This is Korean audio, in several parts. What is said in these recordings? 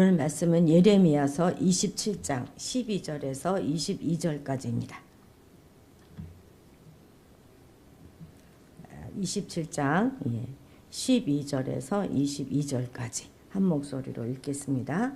오늘 말씀은 예레미야서 27장 12절에서 22절까지입니다. 27장 12절에서 22절까지 한 목소리로 읽겠습니다.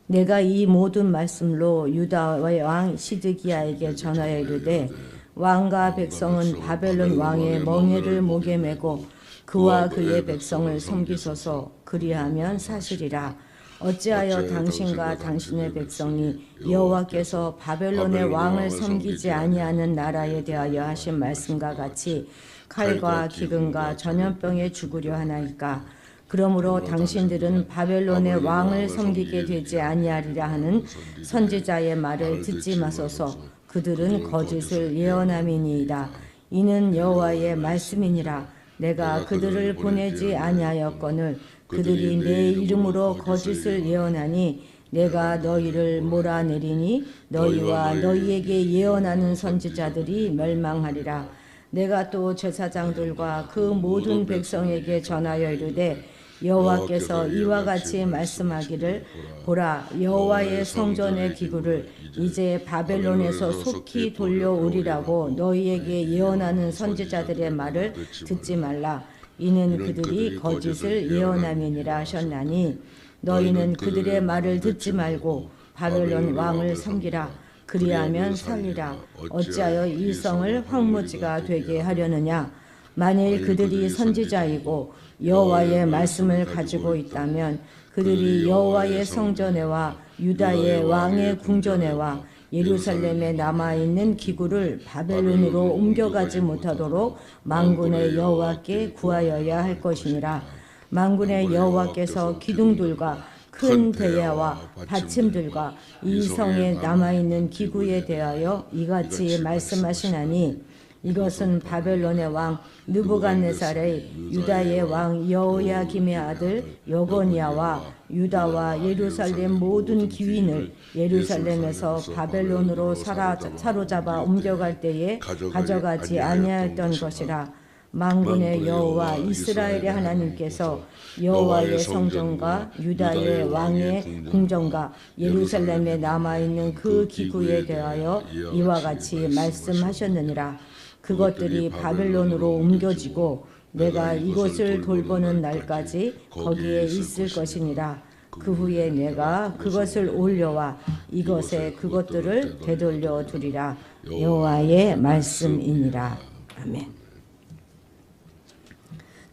내가 이 모든 말씀로 유다의 왕 시드기야에게 전하여 이르되 왕과 백성은 바벨론 왕의 멍에를 목에 메고 그와 그의 백성을 섬기소서. 그리하면 사실이라. 어찌하여 당신과 당신의 백성이 여호와께서 바벨론의 왕을 섬기지 아니하는 나라에 대하여 하신 말씀과 같이 칼과 기근과 전염병에 죽으려 하나이까. 그러므로 당신들은 바벨론의 왕을 섬기게 되지 아니하리라 하는 선지자의 말을 듣지 마소서. 그들은 거짓을 예언함이니이다. 이는 여호와의 말씀이니라. 내가 그들을 보내지 아니하였거늘 그들이 내 이름으로 거짓을 예언하니 내가 너희를 몰아내리니 너희와 너희에게 예언하는 선지자들이 멸망하리라. 내가 또 제사장들과 그 모든 백성에게 전하여 이르되 여호와께서 이와 같이 말씀하기를 보라, 여호와의 성전의 기구를 이제 바벨론에서 속히 돌려오리라고 너희에게 예언하는 선지자들의 말을 듣지 말라. 이는 그들이 거짓을 예언함이니라 하셨나니 너희는 그들의 말을 듣지 말고 바벨론 왕을 섬기라. 그리하면 살리라. 어찌하여 이 성을 황무지가 되게 하려느냐. 만일 그들이 선지자이고 여호와의 말씀을 가지고 있다면 그들이 여호와의 성전에와 유다의 왕의 궁전에와 예루살렘에 남아있는 기구를 바벨론으로 옮겨가지 못하도록 만군의 여호와께 구하여야 할 것이니라. 만군의 여호와께서 기둥들과 큰 대야와 받침들과 이 성에 남아있는 기구에 대하여 이같이 말씀하시나니 이것은 바벨론의 왕 느부갓네살의 유다의 왕 여호야김의 아들 여고니아와 유다와 예루살렘 모든 귀인을 예루살렘에서 바벨론으로 사로잡아 옮겨갈 때에 가져가지 아니하였던 것이라. 만군의 여호와 이스라엘의 하나님께서 여호와의 성전과 유다의 왕의 궁전과 예루살렘에 남아있는 그 기구에 대하여 이와 같이 말씀하셨느니라. 그것들이 바벨론으로 옮겨지고 내가 이곳을 돌보는 날까지 거기에 있을 것이니라. 그 후에 내가 그것을 올려와 이것에 그것들을 되돌려 두리라. 여호와의 말씀이니라. 아멘.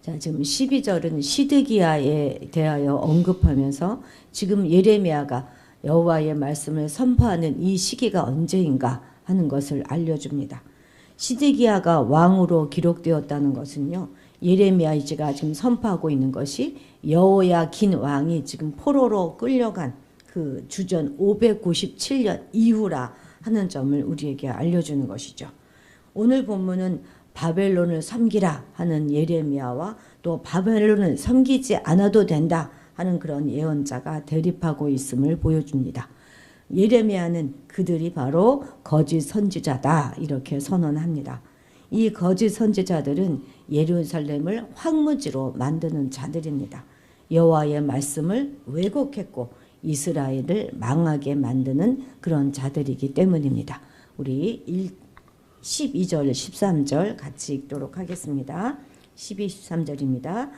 자, 지금 12절은 시드기야에 대하여 언급하면서 지금 예레미야가 여호와의 말씀을 선포하는 이 시기가 언제인가 하는 것을 알려줍니다. 시드기야가 왕으로 기록되었다는 것은요, 예레미야가 지금 선포하고 있는 것이 여호야긴 왕이 지금 포로로 끌려간 그 주전 597년 이후라 하는 점을 우리에게 알려주는 것이죠. 오늘 본문은 바벨론을 섬기라 하는 예레미야와 또 바벨론을 섬기지 않아도 된다 하는 그런 예언자가 대립하고 있음을 보여줍니다. 예레미야는 그들이 바로 거짓 선지자다 이렇게 선언합니다. 이 거짓 선지자들은 예루살렘을 황무지로 만드는 자들입니다. 여호와의 말씀을 왜곡했고 이스라엘을 망하게 만드는 그런 자들이기 때문입니다. 우리 12절, 13절 같이 읽도록 하겠습니다. 12, 13절입니다.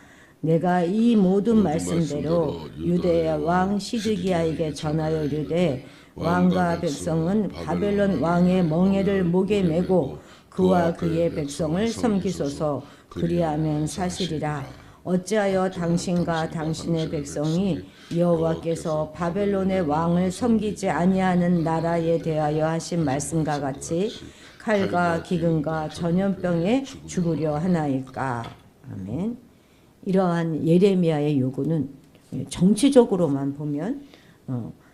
내가 이 모든 말씀대로 유대의 왕 시드기야에게 전하여 이르되 왕과 백성은 바벨론 왕의 멍에를 목에 메고 그와 그의 백성을 섬기소서. 그리하면 사실이라. 어찌하여 당신과 당신의 백성이 여호와께서 바벨론의 왕을 섬기지 아니하는 나라에 대하여 하신 말씀과 같이 칼과 기근과 전염병에 죽으려 하나이까. 아멘. 이러한 예레미야의 요구는 정치적으로만 보면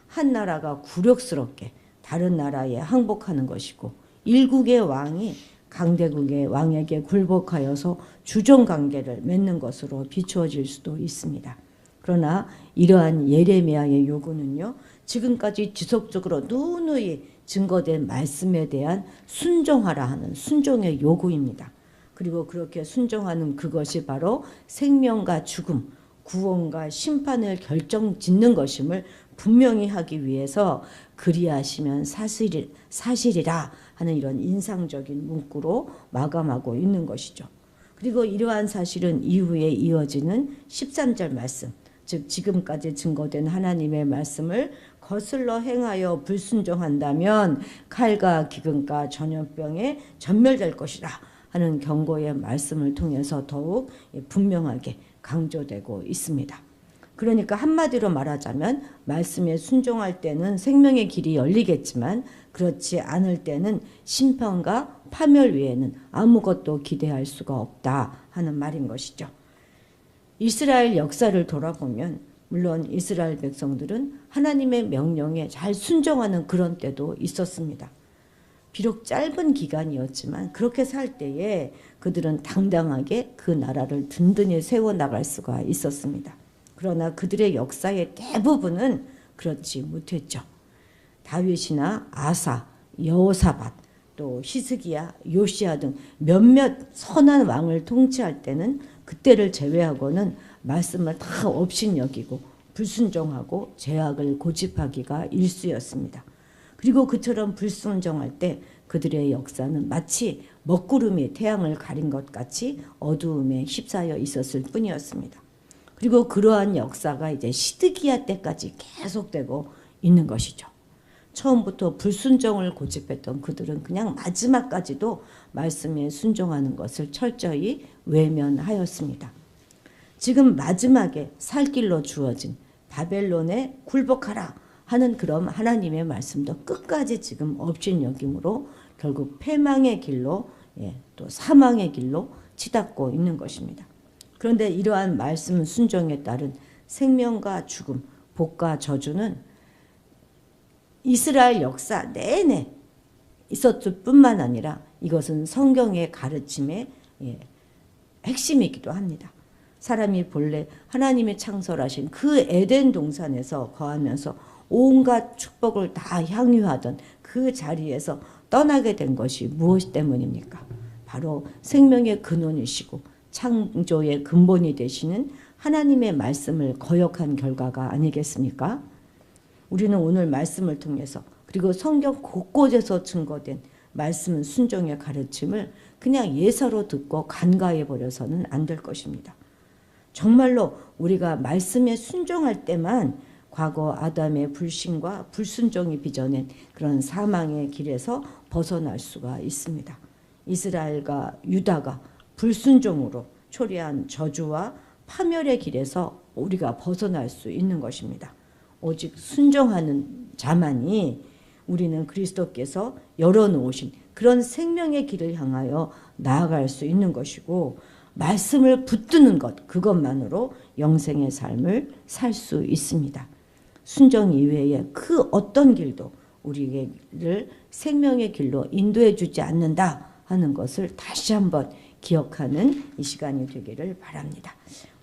한 나라가 굴욕스럽게 다른 나라에 항복하는 것이고 일국의 왕이 강대국의 왕에게 굴복하여서 주종관계를 맺는 것으로 비추어질 수도 있습니다. 그러나 이러한 예레미야의 요구는요, 지금까지 지속적으로 누누이 증거된 말씀에 대한 순종하라 하는 순종의 요구입니다. 그리고 그렇게 순종하는 그것이 바로 생명과 죽음, 구원과 심판을 결정짓는 것임을 분명히 하기 위해서 그리하시면 사실이라 하는 이런 인상적인 문구로 마감하고 있는 것이죠. 그리고 이러한 사실은 이후에 이어지는 13절 말씀, 즉 지금까지 증거된 하나님의 말씀을 거슬러 행하여 불순종한다면 칼과 기근과 전염병에 전멸될 것이라 하는 경고의 말씀을 통해서 더욱 분명하게 강조되고 있습니다. 그러니까 한마디로 말하자면 말씀에 순종할 때는 생명의 길이 열리겠지만 그렇지 않을 때는 심판과 파멸 외에는 아무것도 기대할 수가 없다 하는 말인 것이죠. 이스라엘 역사를 돌아보면 물론 이스라엘 백성들은 하나님의 명령에 잘 순종하는 그런 때도 있었습니다. 비록 짧은 기간이었지만 그렇게 살 때에 그들은 당당하게 그 나라를 든든히 세워나갈 수가 있었습니다. 그러나 그들의 역사의 대부분은 그렇지 못했죠. 다윗이나 아사, 여호사밧, 또 히스기야, 요시야 등 몇몇 선한 왕을 통치할 때는 그때를 제외하고는 말씀을 다 업신여기고 불순종하고 죄악을 고집하기가 일쑤였습니다. 그리고 그처럼 불순종할 때 그들의 역사는 마치 먹구름이 태양을 가린 것 같이 어두움에 휩싸여 있었을 뿐이었습니다. 그리고 그러한 역사가 이제 시드기야 때까지 계속되고 있는 것이죠. 처음부터 불순종을 고집했던 그들은 그냥 마지막까지도 말씀에 순종하는 것을 철저히 외면하였습니다. 지금 마지막에 살 길로 주어진 바벨론에 굴복하라 하는 그런 하나님의 말씀도 끝까지 지금 업신여김으로 결국 패망의 길로 또 사망의 길로 치닫고 있는 것입니다. 그런데 이러한 말씀 순종에 따른 생명과 죽음, 복과 저주는 이스라엘 역사 내내 있었을 뿐만 아니라 이것은 성경의 가르침의 핵심이기도 합니다. 사람이 본래 하나님이 창설하신 그 에덴 동산에서 거하면서 온갖 축복을 다 향유하던 그 자리에서 떠나게 된 것이 무엇 때문입니까? 바로 생명의 근원이시고 창조의 근본이 되시는 하나님의 말씀을 거역한 결과가 아니겠습니까? 우리는 오늘 말씀을 통해서 그리고 성경 곳곳에서 증거된 말씀 순종의 가르침을 그냥 예사로 듣고 간과해 버려서는 안 될 것입니다. 정말로 우리가 말씀에 순종할 때만 과거 아담의 불신과 불순종이 빚어낸 그런 사망의 길에서 벗어날 수가 있습니다. 이스라엘과 유다가 불순종으로 초래한 저주와 파멸의 길에서 우리가 벗어날 수 있는 것입니다. 오직 순종하는 자만이 우리는 그리스도께서 열어놓으신 그런 생명의 길을 향하여 나아갈 수 있는 것이고 말씀을 붙드는 것 그것만으로 영생의 삶을 살 수 있습니다. 순종 이외에 그 어떤 길도 우리를 생명의 길로 인도해 주지 않는다 하는 것을 다시 한번 기억하는 이 시간이 되기를 바랍니다.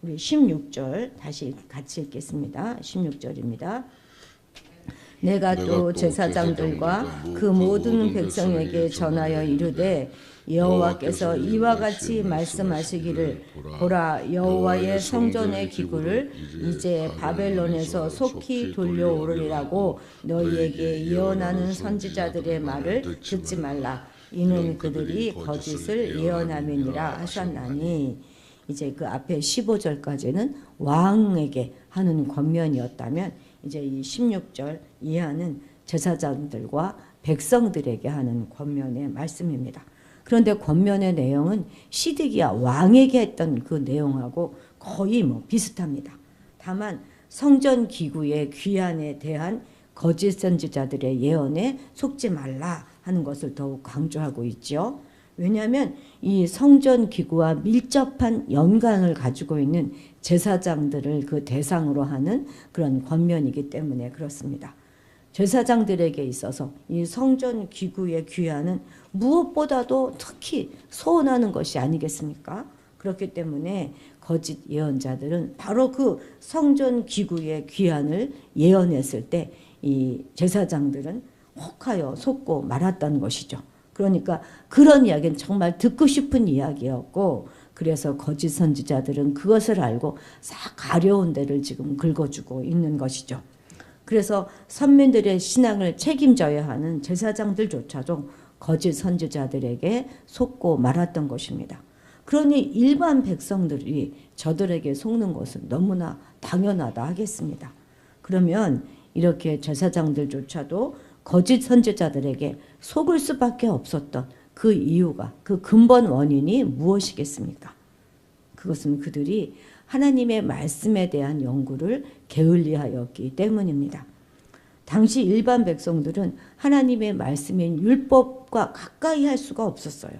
우리 16절 다시 같이 읽겠습니다. 16절입니다. 내가 또 제사장들과 그 모든 백성에게 전하여 이르되 여호와께서 이와 같이 말씀하시기를 보라 여호와의 성전의 기구를 이제 바벨론에서 속히 돌려오르리라고 너희에게 예언하는 선지자들의 말을 듣지 말라. 이는 그들이 거짓을 예언함이니라 하셨나니. 이제 그 앞에 15절까지는 왕에게 하는 권면이었다면 이제 이 16절 이하는 제사장들과 백성들에게 하는 권면의 말씀입니다. 그런데 권면의 내용은 시드기야 왕에게 했던 그 내용하고 거의 비슷합니다. 다만 성전 기구의 귀환에 대한 거짓 선지자들의 예언에 속지 말라 하는 것을 더욱 강조하고 있죠. 왜냐하면 이 성전 기구와 밀접한 연관을 가지고 있는 제사장들을 그 대상으로 하는 그런 권면이기 때문에 그렇습니다. 제사장들에게 있어서 이 성전 기구의 귀환은 무엇보다도 특히 소원하는 것이 아니겠습니까? 그렇기 때문에 거짓 예언자들은 바로 그 성전 기구의 귀환을 예언했을 때 이 제사장들은 혹하여 속고 말았던 것이죠. 그러니까 그런 이야기는 정말 듣고 싶은 이야기였고, 그래서 거짓 선지자들은 그것을 알고 싹 가려운 데를 지금 긁어주고 있는 것이죠. 그래서 선민들의 신앙을 책임져야 하는 제사장들조차도 거짓 선지자들에게 속고 말았던 것입니다. 그러니 일반 백성들이 저들에게 속는 것은 너무나 당연하다 하겠습니다. 그러면 이렇게 제사장들조차도 거짓 선지자들에게 속을 수밖에 없었던 그 이유가, 그 근본 원인이 무엇이겠습니까? 그것은 그들이 하나님의 말씀에 대한 연구를 게을리하였기 때문입니다. 당시 일반 백성들은 하나님의 말씀인 율법과 가까이 할 수가 없었어요.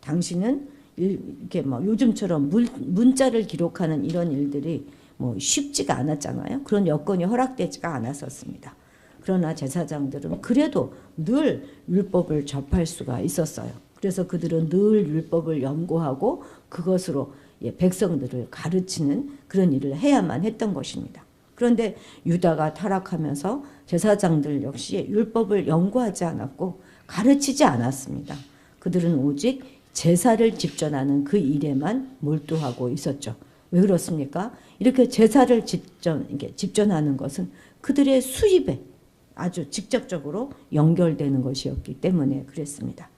당시는 이렇게 뭐 요즘처럼 문자를 기록하는 이런 일들이 뭐 쉽지가 않았잖아요. 그런 여건이 허락되지가 않았었습니다. 그러나 제사장들은 그래도 늘 율법을 접할 수가 있었어요. 그래서 그들은 늘 율법을 연구하고 그것으로 백성들을 가르치는 그런 일을 해야만 했던 것입니다. 그런데 유다가 타락하면서 제사장들 역시 율법을 연구하지 않았고 가르치지 않았습니다. 그들은 오직 제사를 집전하는 그 일에만 몰두하고 있었죠. 왜 그렇습니까? 이렇게 제사를 집전하는 것은 그들의 수입에 아주 직접적으로 연결되는 것이었기 때문에 그랬습니다.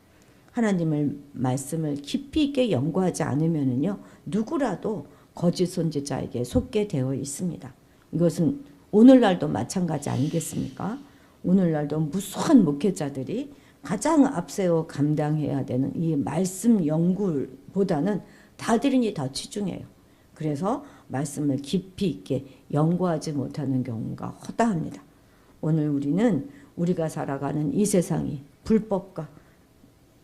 하나님의 말씀을 깊이 있게 연구하지 않으면요, 누구라도 거짓 선지자에게 속게 되어 있습니다. 이것은 오늘날도 마찬가지 아니겠습니까? 오늘날도 무수한 목회자들이 가장 앞세워 감당해야 되는 이 말씀 연구보다는 다들이 더 치중해요. 그래서 말씀을 깊이 있게 연구하지 못하는 경우가 허다합니다. 오늘 우리는 우리가 살아가는 이 세상이 불법과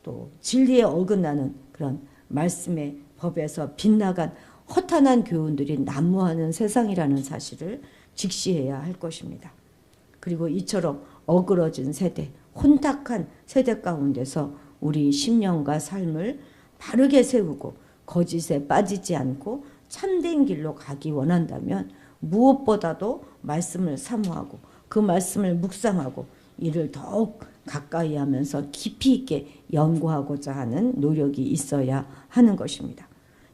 또 진리에 어긋나는 그런 말씀의 법에서 빗나간 허탄한 교훈들이 난무하는 세상이라는 사실을 직시해야 할 것입니다. 그리고 이처럼 어그러진 세대, 혼탁한 세대 가운데서 우리 심령과 삶을 바르게 세우고 거짓에 빠지지 않고 참된 길로 가기 원한다면 무엇보다도 말씀을 사모하고 그 말씀을 묵상하고 이를 더욱 가까이 하면서 깊이 있게 연구하고자 하는 노력이 있어야 하는 것입니다.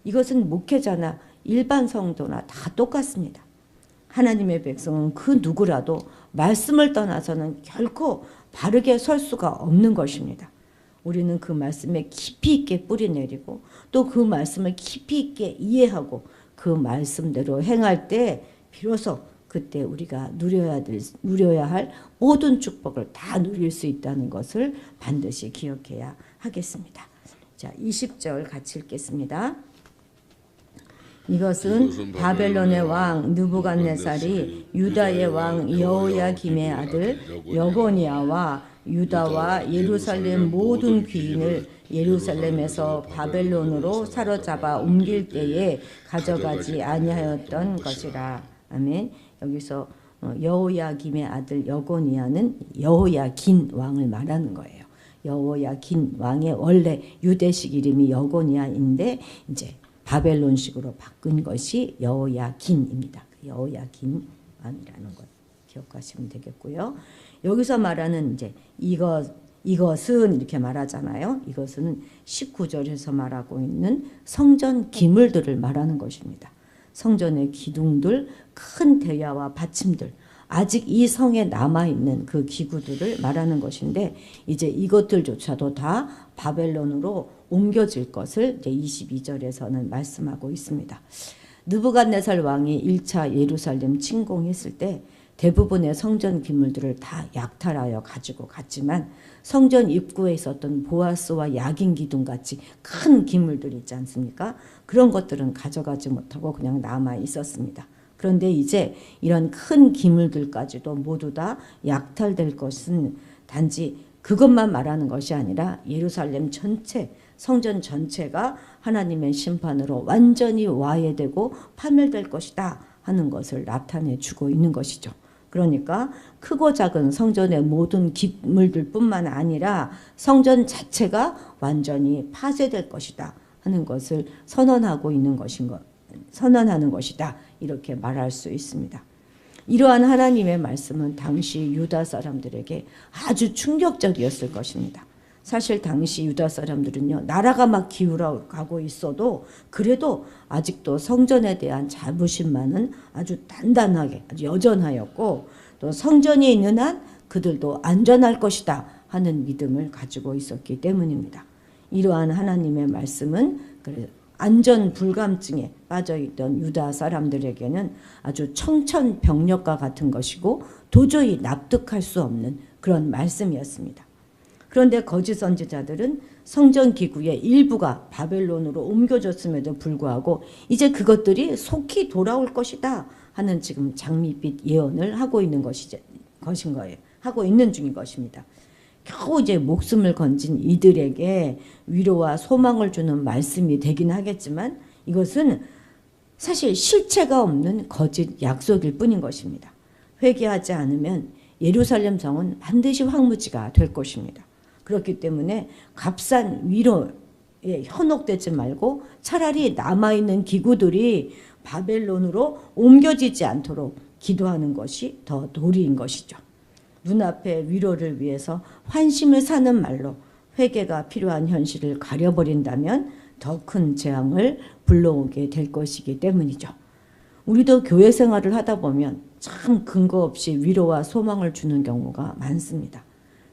이것은 목회자나 일반 성도나 다 똑같습니다. 하나님의 백성은 그 누구라도 말씀을 떠나서는 결코 바르게 설 수가 없는 것입니다. 우리는 그 말씀에 깊이 있게 뿌리내리고 또 그 말씀을 깊이 있게 이해하고 그 말씀대로 행할 때 비로소 그때 우리가 누려야 할 모든 축복을 다 누릴 수 있다는 것을 반드시 기억해야 하겠습니다. 자, 20절 같이 읽겠습니다. 이것은 바벨론의 왕 느부갓네살이 유다의 왕 여호야김의 아들 여고니아와 유다와 예루살렘 모든 귀인을 예루살렘에서 바벨론으로 사로잡아 옮길 때에 가져가지 아니하였던 것이라. 아멘. 여기서 여호야김의 아들 여고니아는 여호야긴 왕을 말하는 거예요. 여호야긴 왕의 원래 유대식 이름이 여고니아인데 이제 바벨론식으로 바꾼 것이 여호야긴입니다. 여호야긴 왕이라는 것 기억하시면 되겠고요. 여기서 말하는 이제 이것은 이렇게 말하잖아요. 이것은 19절에서 말하고 있는 성전 기물들을 말하는 것입니다. 성전의 기둥들, 큰 대야와 받침들, 아직 이 성에 남아있는 그 기구들을 말하는 것인데 이제 이것들조차도 다 바벨론으로 옮겨질 것을 이제 22절에서는 말씀하고 있습니다. 느부갓네살 왕이 1차 예루살렘 침공했을 때 대부분의 성전 기물들을 다 약탈하여 가지고 갔지만 성전 입구에 있었던 보아스와 야긴 기둥 같이 큰 기물들 있지 않습니까? 그런 것들은 가져가지 못하고 그냥 남아 있었습니다. 그런데 이제 이런 큰 기물들까지도 모두 다 약탈될 것은 단지 그것만 말하는 것이 아니라 예루살렘 전체, 성전 전체가 하나님의 심판으로 완전히 와해되고 파멸될 것이다 하는 것을 나타내 주고 있는 것이죠. 그러니까 크고 작은 성전의 모든 기물들뿐만 아니라 성전 자체가 완전히 파쇄될 것이다 하는 것을 선언하는 것이다 이렇게 말할 수 있습니다. 이러한 하나님의 말씀은 당시 유다 사람들에게 아주 충격적이었을 것입니다. 사실 당시 유다 사람들은요, 나라가 막 기울어 가고 있어도 그래도 아직도 성전에 대한 자부심만은 아주 단단하게, 아주 여전하였고, 또 성전이 있는 한 그들도 안전할 것이다 하는 믿음을 가지고 있었기 때문입니다. 이러한 하나님의 말씀은 안전 불감증에 빠져있던 유다 사람들에게는 아주 청천벽력과 같은 것이고 도저히 납득할 수 없는 그런 말씀이었습니다. 그런데 거짓 선지자들은 성전 기구의 일부가 바벨론으로 옮겨졌음에도 불구하고 이제 그것들이 속히 돌아올 것이다 하는 지금 장밋빛 예언을 하고 있는 것인 거예요. 하고 있는 중인 것입니다. 겨우 이제 목숨을 건진 이들에게 위로와 소망을 주는 말씀이 되긴 하겠지만 이것은 사실 실체가 없는 거짓 약속일 뿐인 것입니다. 회개하지 않으면 예루살렘 성은 반드시 황무지가 될 것입니다. 그렇기 때문에 값싼 위로에 현혹되지 말고 차라리 남아있는 기구들이 바벨론으로 옮겨지지 않도록 기도하는 것이 더 도리인 것이죠. 눈앞의 위로를 위해서 환심을 사는 말로 회개가 필요한 현실을 가려버린다면 더 큰 재앙을 불러오게 될 것이기 때문이죠. 우리도 교회 생활을 하다 보면 참 근거 없이 위로와 소망을 주는 경우가 많습니다.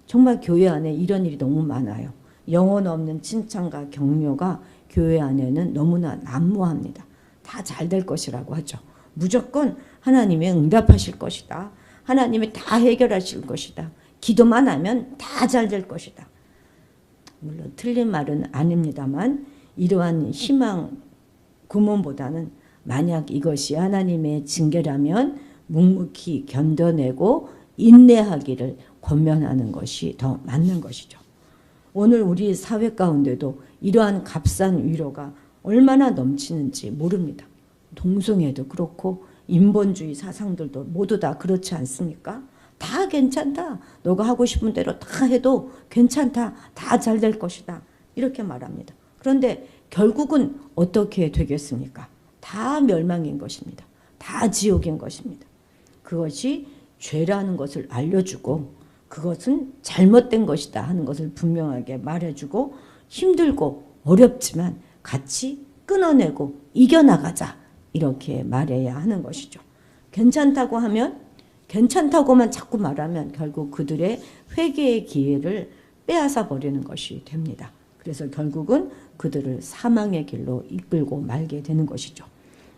정말 교회 안에 이런 일이 너무 많아요. 영혼 없는 칭찬과 격려가 교회 안에는 너무나 난무합니다. 다 잘 될 것이라고 하죠. 무조건 하나님이 응답하실 것이다. 하나님이 다 해결하실 것이다. 기도만 하면 다 잘 될 것이다. 물론 틀린 말은 아닙니다만 이러한 희망 구문보다는 만약 이것이 하나님의 징계라면 묵묵히 견뎌내고 인내하기를 권면하는 것이 더 맞는 것이죠. 오늘 우리 사회 가운데도 이러한 값싼 위로가 얼마나 넘치는지 모릅니다. 동성애도 그렇고 인본주의 사상들도 모두 다 그렇지 않습니까? 다 괜찮다. 너가 하고 싶은 대로 다 해도 괜찮다. 다 잘 될 것이다. 이렇게 말합니다. 그런데 결국은 어떻게 되겠습니까? 다 멸망인 것입니다. 다 지옥인 것입니다. 그것이 죄라는 것을 알려주고 그것은 잘못된 것이다 하는 것을 분명하게 말해주고 힘들고 어렵지만 같이 끊어내고 이겨나가자 이렇게 말해야 하는 것이죠. 괜찮다고 하면 괜찮다고만 자꾸 말하면 결국 그들의 회개의 기회를 빼앗아 버리는 것이 됩니다. 그래서 결국은 그들을 사망의 길로 이끌고 말게 되는 것이죠.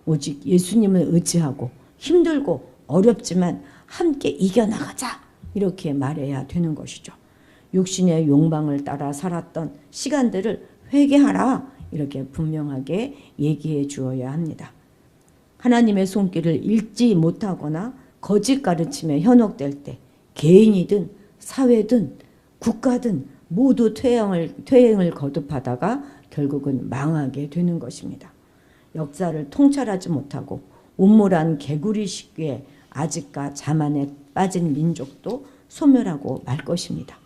오직 예수님을 의지하고 힘들고 어렵지만 함께 이겨나가자 이렇게 말해야 되는 것이죠. 육신의 욕망을 따라 살았던 시간들을 회개하라 이렇게 분명하게 얘기해 주어야 합니다. 하나님의 손길을 읽지 못하거나 거짓 가르침에 현혹될 때 개인이든 사회든 국가든 모두 퇴행을 거듭하다가 결국은 망하게 되는 것입니다. 역사를 통찰하지 못하고 음모란 개구리 식기에 아직까 자만에 빠진 민족도 소멸하고 말 것입니다.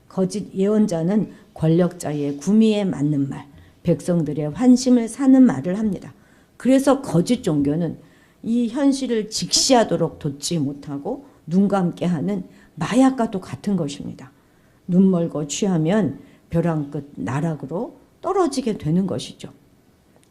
거짓 예언자는 권력자의 구미에 맞는 말, 백성들의 환심을 사는 말을 합니다. 그래서 거짓 종교는 이 현실을 직시하도록 돋지 못하고 눈 감게 하는 마약과도 같은 것입니다. 눈 멀고 취하면 벼랑 끝 나락으로 떨어지게 되는 것이죠.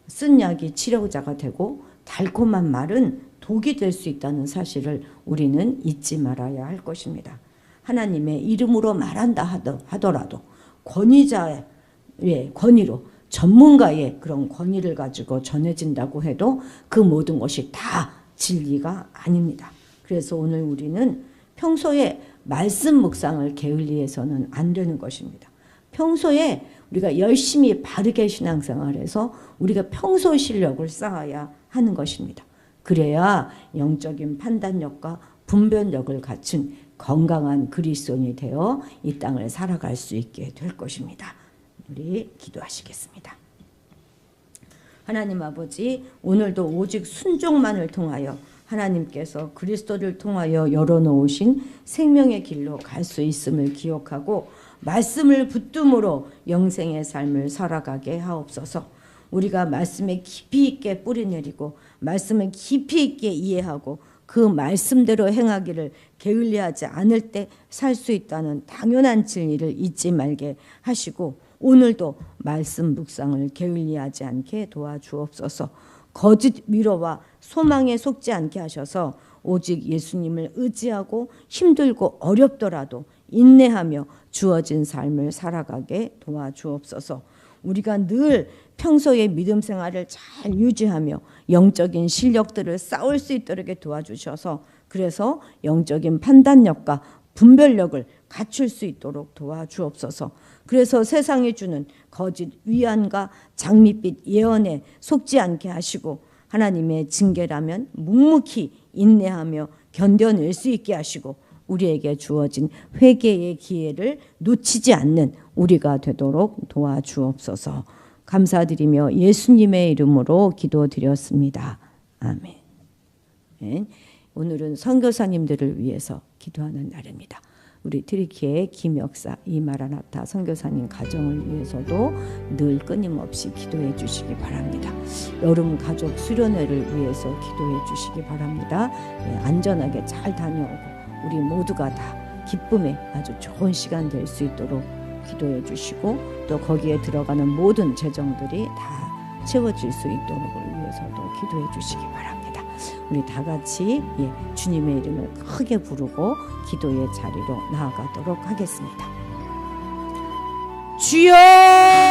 쓴 약이 치료자가 되고 달콤한 말은 독이 될 수 있다는 사실을 우리는 잊지 말아야 할 것입니다. 하나님의 이름으로 말한다 하더라도 권위자의 권위로 전문가의 그런 권위를 가지고 전해진다고 해도 그 모든 것이 다 진리가 아닙니다. 그래서 오늘 우리는 평소에 말씀 묵상을 게을리해서는 안 되는 것입니다. 평소에 우리가 열심히 바르게 신앙생활해서 우리가 평소 실력을 쌓아야 하는 것입니다. 그래야 영적인 판단력과 분별력을 갖춘 건강한 그리스도인이 되어 이 땅을 살아갈 수 있게 될 것입니다. 우리 기도하시겠습니다. 하나님 아버지, 오늘도 오직 순종만을 통하여 하나님께서 그리스도를 통하여 열어놓으신 생명의 길로 갈 수 있음을 기억하고 말씀을 붙듦으로 영생의 삶을 살아가게 하옵소서. 우리가 말씀에 깊이 있게 뿌리내리고 말씀을 깊이 있게 이해하고 그 말씀대로 행하기를 게을리하지 않을 때 살 수 있다는 당연한 진리를 잊지 말게 하시고 오늘도 말씀 묵상을 게을리하지 않게 도와주옵소서. 거짓 위로와 소망에 속지 않게 하셔서 오직 예수님을 의지하고 힘들고 어렵더라도 인내하며 주어진 삶을 살아가게 도와주옵소서. 우리가 늘 평소의 믿음 생활을 잘 유지하며 영적인 실력들을 쌓을 수 있도록 도와주셔서 그래서 영적인 판단력과 분별력을 갖출 수 있도록 도와주옵소서. 그래서 세상이 주는 거짓 위안과 장밋빛 예언에 속지 않게 하시고 하나님의 징계라면 묵묵히 인내하며 견뎌낼 수 있게 하시고 우리에게 주어진 회개의 기회를 놓치지 않는 우리가 되도록 도와주옵소서. 감사드리며 예수님의 이름으로 기도드렸습니다. 아멘. 오늘은 선교사님들을 위해서 기도하는 날입니다. 우리 트리키의 김역사 이마라나타 선교사님 가정을 위해서도 늘 끊임없이 기도해 주시기 바랍니다. 여름 가족 수련회를 위해서 기도해 주시기 바랍니다. 안전하게 잘 다녀오고 우리 모두가 다 기쁨의 아주 좋은 시간 될 수 있도록 기도해 주시고 또 거기에 들어가는 모든 재정들이 다 채워질 수 있도록을 위해서도 기도해 주시기 바랍니다. 우리 다 같이 주님의 이름을 크게 부르고 기도의 자리로 나아가도록 하겠습니다. 주여!